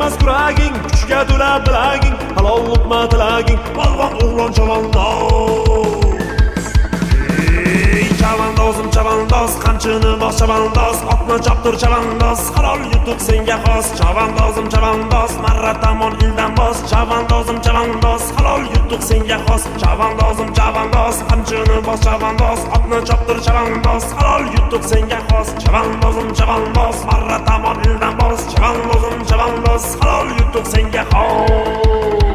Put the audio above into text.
emas kuraging, kuchga to'la bilaging, halol luqma tilaging, polvon o'g'lon chavandoz. Chavandozim chavandoz, qamchini bos chavandoz, otni choptir chavandoz, halol yutuq senga xos. Chavandozim chavandoz, marra tamon ildan bos. Chavandozim chavandoz, halol yutuq senga xos. Chavandozim chavandoz, qamchini bos chavandoz, otni choptir chavandoz, halol yutuq senga xos. Chavandozim chavandoz, marra tamon ildan bos. Chavandozim chavandoz, halol yutuq senga xos.